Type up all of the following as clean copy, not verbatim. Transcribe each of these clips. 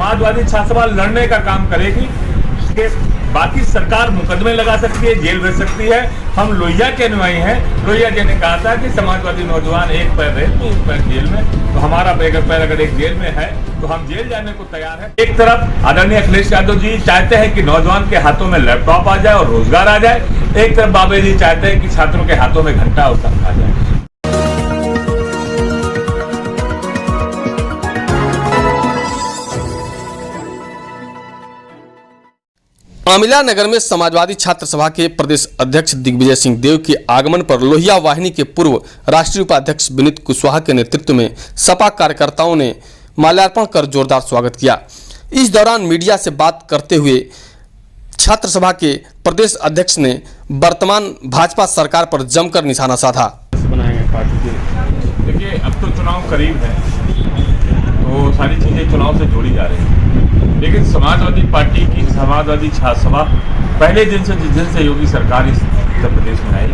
समाजवादी छात्र सभा लड़ने का काम करेगी। बाकी सरकार मुकदमे लगा सकती है, जेल भेज सकती है। हम लोहिया के अनुयायी हैं। लोहिया जी ने कहा था कि समाजवादी नौजवान एक पैर रहे तो एक पैर जेल में, तो हमारा पैर अगर एक जेल में है तो हम जेल जाने को तैयार हैं। एक तरफ आदरणीय अखिलेश यादव जी चाहते हैं कि नौजवान के हाथों में लैपटॉप आ जाए और रोजगार आ जाए, एक तरफ बाबे जी चाहते हैं कि छात्रों के हाथों में घंटा और शंख आ जाए। आमिला नगर में समाजवादी छात्र सभा के प्रदेश अध्यक्ष दिग्विजय सिंह देव के आगमन पर लोहिया वाहिनी के पूर्व राष्ट्रीय उपाध्यक्ष विनीत कुशवाहा के नेतृत्व में सपा कार्यकर्ताओं ने माल्यार्पण कर जोरदार स्वागत किया। इस दौरान मीडिया से बात करते हुए छात्र सभा के प्रदेश अध्यक्ष ने वर्तमान भाजपा सरकार पर जमकर निशाना साधा। देखिए, अब तो चुनाव करीब है तो सारी चीजें चुनाव से जोड़ी जा रही हैं, लेकिन समाजवादी पार्टी की समाजवादी छात्र सभा पहले दिन से, जिस दिन से योगी सरकार इस उत्तर प्रदेश में आई,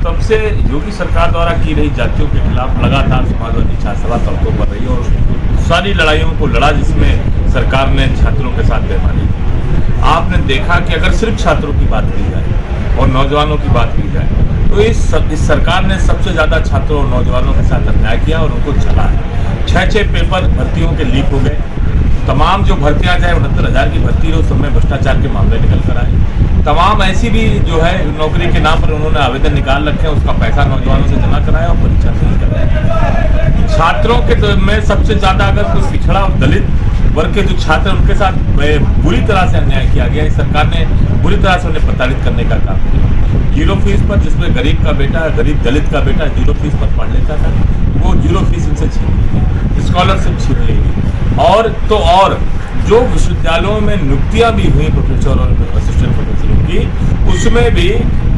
तब से योगी सरकार द्वारा की रही जातियों के खिलाफ लगातार समाजवादी छात्र सभा तड़कों पर रही और सारी लड़ाइयों को लड़ा जिसमें सरकार ने छात्रों के साथ बेईमानी की। आपने देखा कि अगर सिर्फ छात्रों की बात की जाए और नौजवानों की बात की जाए तो इस सरकार ने सबसे ज़्यादा छात्रों और नौजवानों के साथ अन्याय किया और उनको छला है। 6 पेपर भर्तियों के लीक हो गए। तमाम जो भर्तियां चाहे 69,000 की भर्ती है, उस समय भ्रष्टाचार के मामले निकल कर आए। तमाम ऐसी भी जो है नौकरी के नाम पर उन्होंने आवेदन निकाल रखे हैं, उसका पैसा नौजवानों से जमा कराया और परीक्षा नहीं कराया। छात्रों के में सबसे ज्यादा अगर कोई पिछड़ा और दलित वर्ग के जो छात्र उनके साथ बुरी तरह से अन्याय किया गया। इस सरकार ने बुरी तरह से उन्हें प्रताड़ित करने का काम किया। 0 फीस पर, जिसमें गरीब का बेटा, गरीब दलित का बेटा 0 फीस पर पढ़ लेता था, वो 0 फीस इनसे छीन ली, स्कॉलरशिप छीन ली। और जो विश्वविद्यालयों में नियुक्तियां भी हुई प्रोफेसर और असिस्टेंट प्रोफेसरों की, उसमें भी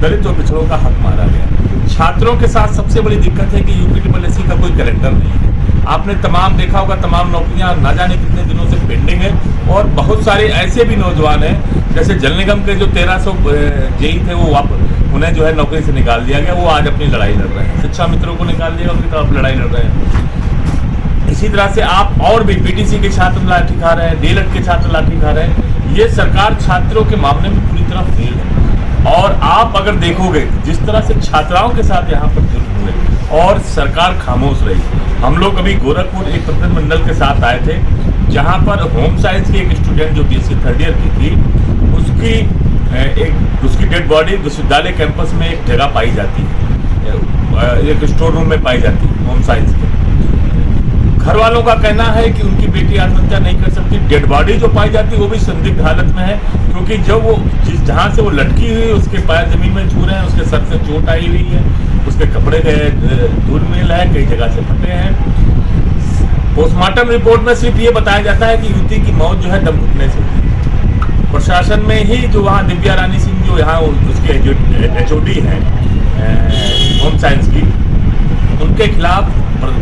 दलित और पिछड़ों का हक मारा गया। छात्रों के साथ सबसे बड़ी दिक्कत है कि यूपीएससी का कोई कैलेंडर नहीं है। आपने तमाम देखा होगा, तमाम नौकरियां ना जाने कितने दिनों से पेंडिंग है और बहुत सारे ऐसे भी नौजवान हैं, जैसे जल निगम के जो 1300 जेई थे वो उन्हें जो है नौकरी से निकाल दिया गया। वो आज अपनी लड़ाई लड़ रहे हैं, शिक्षा मित्रों को निकाल दिया, उनकी तरफ लड़ाई लड़ रहे हैं। इसी तरह से आप और भी पीटीसी के छात्र लाठी खा रहे हैं, डीएलएड के छात्र लाठी खा रहे हैं। ये सरकार छात्रों के मामले में पूरी तरह फेल है। और आप अगर देखोगे जिस तरह से छात्राओं के साथ यहाँ पर जुल्म हुए और सरकार खामोश रही। हम लोग अभी गोरखपुर एक प्रतिनिधिमंडल के साथ आए थे, जहाँ पर होम साइंस की एक स्टूडेंट जो बीएससी 3rd ईयर की थी, उसकी डेड बॉडी विश्वविद्यालय कैंपस में एक जगह पाई जाती है, एक स्टोर रूम में पाई जाती है होम साइंस के। घर वालों का कहना है कि उनकी बेटी आत्महत्या नहीं कर सकती। डेड बॉडी जो पाई जाती है वो भी संदिग्ध हालत में है, क्योंकि जब वो जहाँ से वो लटकी हुई उसके पैर जमीन में छू रहे हैं, उसके सर से चोट आई हुई है, उसके कपड़े धूल मिल है, कई जगह से फटे हैं। पोस्टमार्टम रिपोर्ट में सिर्फ ये बताया जाता है कि युवती की मौत जो है दम घुटने से हुई। प्रशासन में ही जो वहाँ दिव्या रानी सिंह जो यहाँ उसके जो HOD हैं होम साइंस की, उनके खिलाफ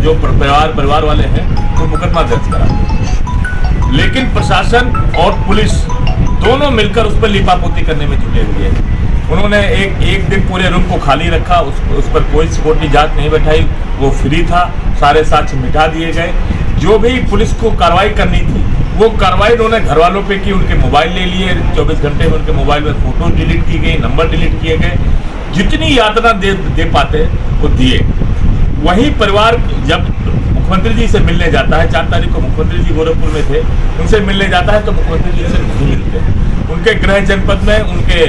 जो परिवार वाले हैं वो मुकदमा दर्ज करा, लेकिन प्रशासन और पुलिस दोनों मिलकर उस पर लिपापोती करने में जुटे हुए हैं। उन्होंने एक दिन पूरे रूम को खाली रखा, उस पर कोई सिक्योरिटी जांच नहीं बैठाई, वो फ्री था, सारे साक्ष्य मिटा दिए गए। जो भी पुलिस को कार्रवाई करनी थी वो कार्रवाई उन्होंने घर वालों पे की, उनके मोबाइल ले लिए, 24 घंटे में उनके मोबाइल में फोटो डिलीट की गई, नंबर डिलीट किए गए। जितनी यातना दे पाते वो दिए। वही परिवार जब मुख्यमंत्री जी से मिलने जाता है, 4 तारीख को मुख्यमंत्री जी गोरखपुर में थे, उनसे मिलने जाता है तो मुख्यमंत्री जी से नहीं मिलते। उनके गृह जनपद में उनके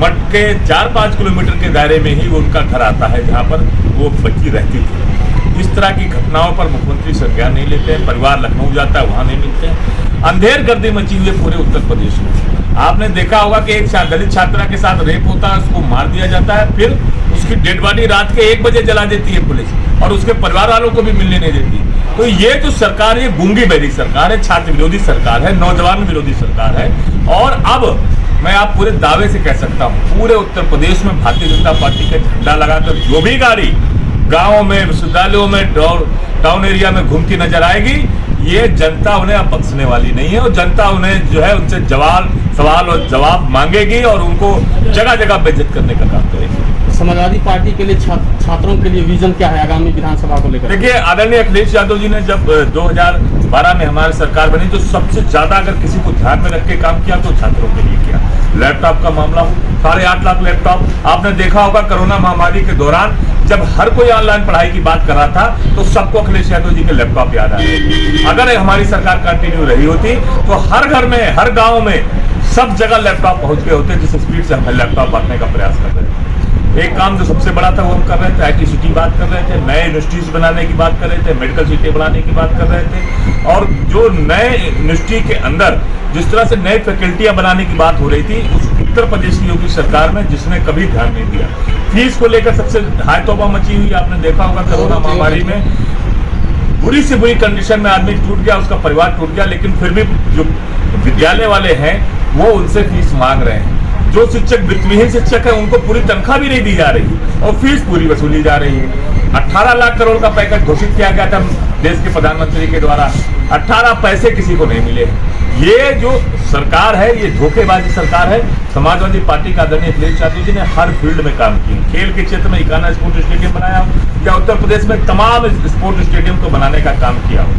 मठ के 4-5 किलोमीटर के दायरे में ही उनका घर आता है, जहाँ पर वो बच्ची रहती थी। इस तरह की घटनाओं पर मुख्यमंत्री संज्ञान नहीं लेते हैं। परिवार लखनऊ जाता है, वहाँ नहीं मिलते हैं। अंधेर गर्दी मची हुई है पूरे उत्तर प्रदेश में। आपने देखा होगा कि एक दलित छात्रा के साथ रेप होता है, उसको मार दिया जाता है, फिर उसकी डेड बॉडी रात के 1 बजे जला देती है पुलिस और उसके परिवार वालों को भी मिलने नहीं देती। तो ये जो सरकार, ये गूंगी बहरी सरकार है, छात्र विरोधी सरकार है, नौजवान विरोधी सरकार है। और अब मैं आप पूरे दावे से कह सकता हूँ, पूरे उत्तर प्रदेश में भारतीय जनता पार्टी का झंडा लगाकर जो भी गाड़ी गाँव में, विश्वविद्यालयों में, टाउन एरिया में घूमती नजर आएगी, ये जनता उन्हें अब बख्शने वाली नहीं है। और जनता उन्हें जो है उनसे सवाल और जवाब मांगेगी और उनको जगह जगह बेइज्जत करने का काम करेगी। समाजवादी पार्टी के लिए छात्रों के लिए विजन क्या है आगामी विधानसभा को लेकर? देखिए, आदरणीय अखिलेश यादव जी ने जब 2012 में हमारी सरकार बनी तो सबसे ज्यादा अगर किसी को ध्यान में रख के काम किया तो छात्रों के लिए किया। लैपटॉप का मामला हो, 8.5 लाख लैपटॉप। आपने देखा होगा कोरोना महामारी के दौरान जब हर कोई ऑनलाइन पढ़ाई की बात कर रहा था तो सबको अखिलेश यादव जी के लैपटॉप याद आ रहे थे। अगर हमारी सरकार कंटिन्यू रही होती तो हर घर में, हर गांव में, सब जगह लैपटॉप पहुंच गए होते जिस स्पीड से हम लैपटॉप बांटने का प्रयास कर रहे थे। एक काम जो सबसे बड़ा था वो हम कर रहे थे, IT सिटी बात कर रहे थे, नए यूनिवर्सिटीज बनाने की बात कर रहे थे, मेडिकल सिटी बनाने की बात कर रहे थे, और जो नए यूनिवर्सिटी के अंदर जिस तरह से नए फैकल्टियां बनाने की बात हो रही थी उस उत्तर प्रदेश की योगी सरकार में जिसने कभी ध्यान नहीं दिया। फीस को लेकर सबसे हाई तौबा मची हुई, आपने देखा होगा कोरोना महामारी में बुरी से बुरी कंडीशन में आदमी टूट गया, उसका परिवार टूट गया, लेकिन फिर भी जो विद्यालय वाले हैं वो उनसे फीस मांग रहे हैं। जो शिक्षक वित्तविहीन शिक्षक है उनको पूरी तनख्वाह भी नहीं दी जा रही और फीस पूरी वसूली जा रही है। 18 लाख करोड़ का पैकेज घोषित किया गया था देश के प्रधानमंत्री के द्वारा, 18 पैसे किसी को नहीं मिले। ये जो सरकार है ये धोखेबाजी सरकार है। समाजवादी पार्टी का आदरणीय अखिलेश यादव जी ने हर फील्ड में काम किया। खेल के क्षेत्र में इकाना स्पोर्ट्स स्टेडियम बनाया या उत्तर प्रदेश में तमाम स्पोर्ट्स स्टेडियम को बनाने का काम किया हो,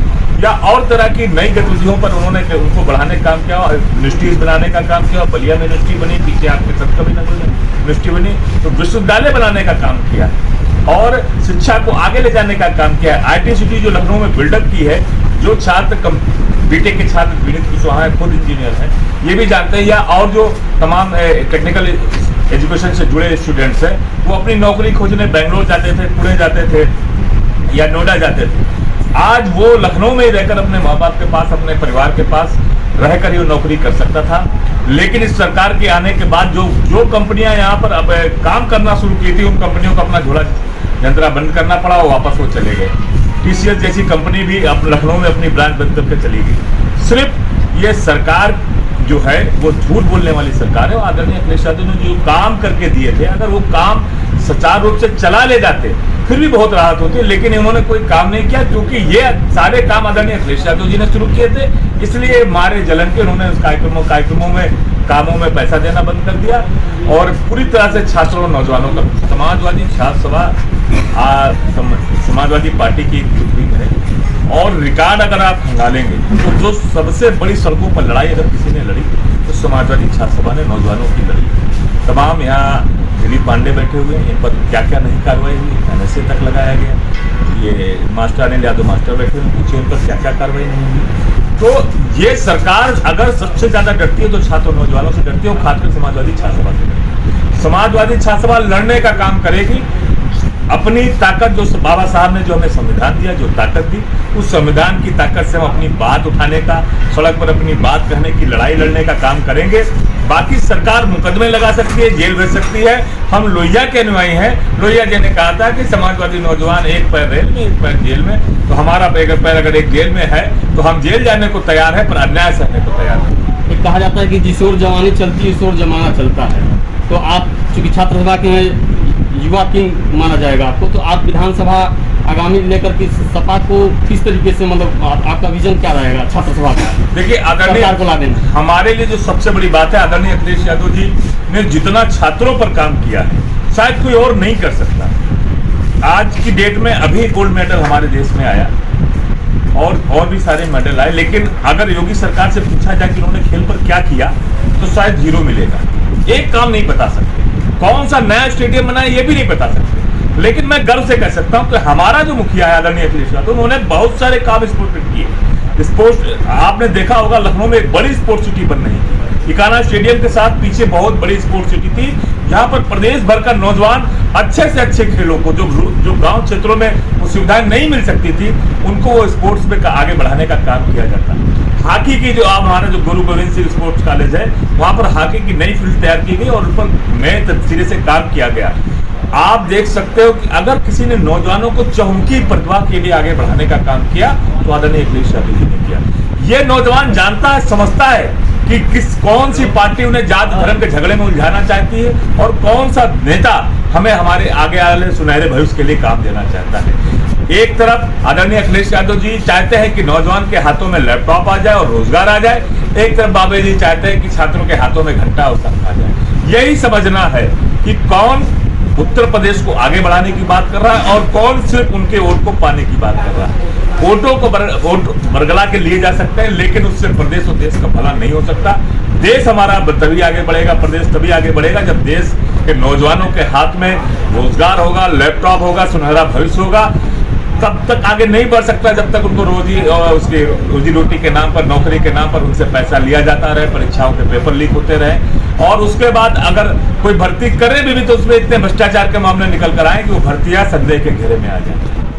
या और तरह की नई गतिविधियों पर उन्होंने उनको बढ़ाने का काम किया, यूनिवर्सिटीज बनाने का काम किया। बलिया में यूनिवर्सिटी बनी, पीछे आपके सत्कवी नगर में यूनिवर्सिटी बनी, तो विश्वविद्यालय बनाने का काम किया और शिक्षा को आगे ले जाने का काम किया है। IT सिटी जो लखनऊ में बिल्डअप की है, जो छात्र बीटेक के छात्र विनीत कुशवाहा खुद इंजीनियर हैं, ये भी जानते हैं, या और जो तमाम टेक्निकल एजुकेशन से जुड़े स्टूडेंट्स हैं वो अपनी नौकरी खोजने बेंगलोर जाते थे, पुणे जाते थे या नोएडा जाते थे। आज वो लखनऊ में ही रहकर अपने माँ बाप के पास, अपने परिवार के पास रहकर ही वो नौकरी कर सकता था। लेकिन इस सरकार के आने के बाद जो कंपनियां यहाँ पर अब काम करना शुरू की थी उन कंपनियों को अपना झोला यंत्रा बंद करना पड़ा और वापस वो चले गए। TCS जैसी कंपनी भी अब लखनऊ में अपनी ब्रांच बंद करके चली गई। सिर्फ ये सरकार जो है वो झूठ बोलने वाली सरकार है। और आदरणीय अखिलेश यादव ने जो काम करके दिए थे, अगर वो काम सुचारू रूप से चला ले जाते फिर भी बहुत राहत होती, लेकिन इन्होंने कोई काम नहीं किया, क्योंकि ये सारे काम आदरणीय अखिलेश यादव जी ने शुरू किए थे। इसलिए मारे जलन के उन्होंने उस कार्यक्रमों में कामों में पैसा देना बंद कर दिया और पूरी तरह से छात्रों और नौजवानों का समाजवादी छात्र सभा समाजवादी पार्टी की एक विंग है। और रिकॉर्ड अगर आप खंगालेंगे तो जो सबसे बड़ी सड़कों पर लड़ाई अगर किसी ने लड़ी तो समाजवादी छात्र सभा ने नौजवानों की लड़ी। तमाम यहाँ दिलीप पांडे बैठे हुए हैं, इन पर क्या क्या नहीं कार्रवाई हुई, NSA तक लगाया गया। ये मास्टर अनिल यादव मास्टर बैठे हुए, पूछे उन पर क्या क्या कार्रवाई नहीं हुई। तो ये सरकार अगर सबसे ज्यादा डरती है तो छात्र नौजवानों से डरती है, और खासकर समाजवादी छात्र सभा से डरती है। समाजवादी छात्र सभा लड़ने का काम करेगी, अपनी ताकत जो बाबा साहब ने जो हमें संविधान दिया, जो ताकत दी, उस संविधान की ताकत से हम अपनी बात उठाने का, सड़क पर अपनी बात कहने की, लड़ाई लड़ने का काम करेंगे। बाकी सरकार मुकदमे लगा सकती है, जेल भेज सकती है। हम लोहिया के अनुयायी हैं। लोहिया जी ने कहा था कि समाजवादी नौजवान एक पैर रेल में एक पैर जेल में, तो हमारा पैर अगर एक जेल में है तो हम जेल जाने को तैयार है, पर अन्याय सहने को तैयार है। कहा जाता है कि जिस ओर जवानी चलती है उस ओर जमाना चलता है। तो आप चूंकि छात्र सभा के युवा किंग माना जाएगा आपको, तो आप विधानसभा आगामी लेकर के सपा को किस तरीके से, मतलब आपका विजन क्या रहेगा छात्र सभा का? देखिए, आदरणीय हमारे लिए जो सबसे बड़ी बात है, आदरणीय अखिलेश यादव जी ने जितना छात्रों पर काम किया है शायद कोई और नहीं कर सकता। आज की डेट में अभी गोल्ड मेडल हमारे देश में आया और भी सारे मेडल आए, लेकिन अगर योगी सरकार से पूछा जाए कि उन्होंने खेल पर क्या किया तो शायद 0 मिलेगा। एक काम नहीं बता सकते, कौन सा नया स्टेडियम बना है ये भी नहीं बता सकते, लेकिन मैं गर्व से कह सकता हूं कि हमारा जो मुखिया है आदरणीय अखिलेश यादव, उन्होंने बहुत सारे काम स्पोर्ट्स में किए। स्पोर्ट्स आपने देखा होगा, लखनऊ में एक बड़ी स्पोर्ट्स सिटी बन रही थी, इकाना स्टेडियम के साथ पीछे बहुत बड़ी स्पोर्ट्स सिटी थी, जहां पर प्रदेश भर का नौजवान अच्छे से अच्छे खेलों को, जो गांव क्षेत्रों में वो सुविधाएं नहीं मिल सकती थी, उनको वो स्पोर्ट्स में आगे बढ़ाने का काम किया जाता। हॉकी की जो आप हमारा जो गुरु गोविंद सिंह स्पोर्ट्स कॉलेज है, वहां पर हॉकी की नई फील्ड तैयार की गई और उन पर नए सिरे से काम किया गया। आप देख सकते हो कि अगर किसी ने नौजवानों को चहुमुखी प्रतिभा के लिए आगे बढ़ाने का काम किया तो आदरणीय अखिलेश यादव जी ने किया। ये नौजवान जानता है, समझता है कि कौन सी पार्टी उन्हें जाति धर्म के झगड़े में उलझाना चाहती है और कौन सा नेता हमें हमारे आगे वाले सुनहरे भविष्य के लिए काम देना चाहता है। एक तरफ आदरणीय अखिलेश यादव जी चाहते हैं कि नौजवान के हाथों में लैपटॉप आ जाए और रोजगार आ जाए, एक तरफ बाबे जी चाहते हैं कि छात्रों के हाथों में घंटा और शंख आ जाए। यही समझना है कि कौन उत्तर प्रदेश को आगे बढ़ाने की बात कर रहा है और कौन सिर्फ उनके वोट को पाने की बात कर रहा है। वोटों को वोट बरगला के लिए जा सकते हैं, लेकिन उससे प्रदेश और देश का भला नहीं हो सकता। देश हमारा तभी आगे बढ़ेगा, प्रदेश तभी आगे बढ़ेगा जब देश के नौजवानों के हाथ में रोजगार होगा, लैपटॉप होगा, सुनहरा भविष्य होगा। तब तक आगे नहीं बढ़ सकता जब तक उनको उसकी रोजी रोटी के नाम पर, नौकरी के नाम पर उनसे पैसा लिया जाता रहे, परीक्षाओं के पेपर लीक होते रहे और उसके बाद अगर कोई भर्ती करे भी तो उसमें इतने भ्रष्टाचार के मामले निकल कर आए कि वो भर्तियां संदेह के घेरे में आ जाए।